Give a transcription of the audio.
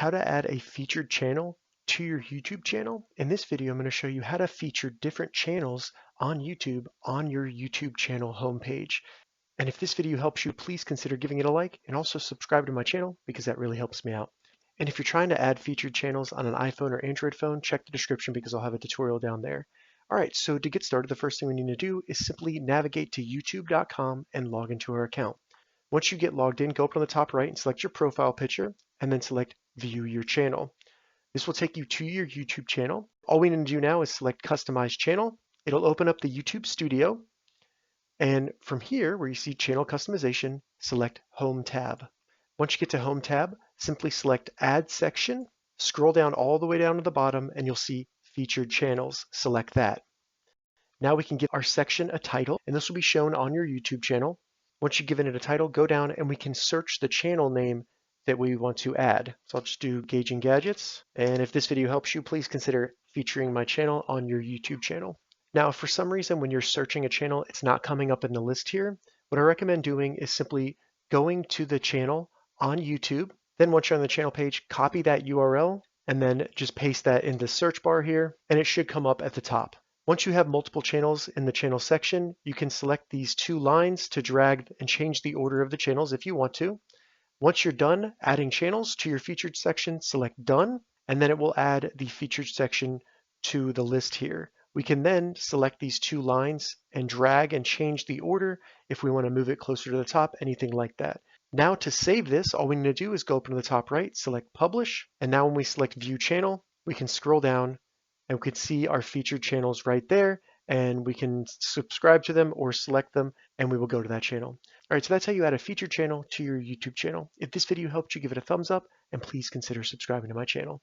how to add a featured channel to your YouTube channel. In this video, I'm going to show you how to feature different channels on YouTube on your YouTube channel homepage. And if this video helps you, please consider giving it a like and also subscribe to my channel because that really helps me out. And if you're trying to add featured channels on an iPhone or Android phone, check the description because I'll have a tutorial down there. All right, so to get started, the first thing we need to do is simply navigate to youtube.com and log into our account. Once you get logged in, go up on the top right and select your profile picture and then select View Your Channel. This will take you to your YouTube channel. All we need to do now is select Customize Channel. It'll open up the YouTube Studio. And from here, where you see Channel Customization, select Home tab. Once you get to Home tab, simply select Add Section, scroll down all the way down to the bottom, and you'll see Featured Channels. Select that. Now we can give our section a title, and this will be shown on your YouTube channel. Once you've given it a title, go down and we can search the channel name that we want to add. So I'll just do Gauging Gadgets. And if this video helps you, please consider featuring my channel on your YouTube channel. Now, if for some reason when you're searching a channel, it's not coming up in the list here, what I recommend doing is simply going to the channel on YouTube. Then once you're on the channel page, copy that URL and then just paste that in the search bar here, and it should come up at the top. Once you have multiple channels in the channel section, you can select these two lines to drag and change the order of the channels if you want to. Once you're done adding channels to your featured section, select Done, and then it will add the featured section to the list here. We can then select these two lines and drag and change the order if we want to move it closer to the top, anything like that. Now to save this, all we need to do is go up to the top right, select Publish, and now when we select View Channel, we can scroll down and we can see our featured channels right there, and we can subscribe to them or select them, and we will go to that channel. All right, so that's how you add a featured channel to your YouTube channel. If this video helped you, give it a thumbs up, and please consider subscribing to my channel.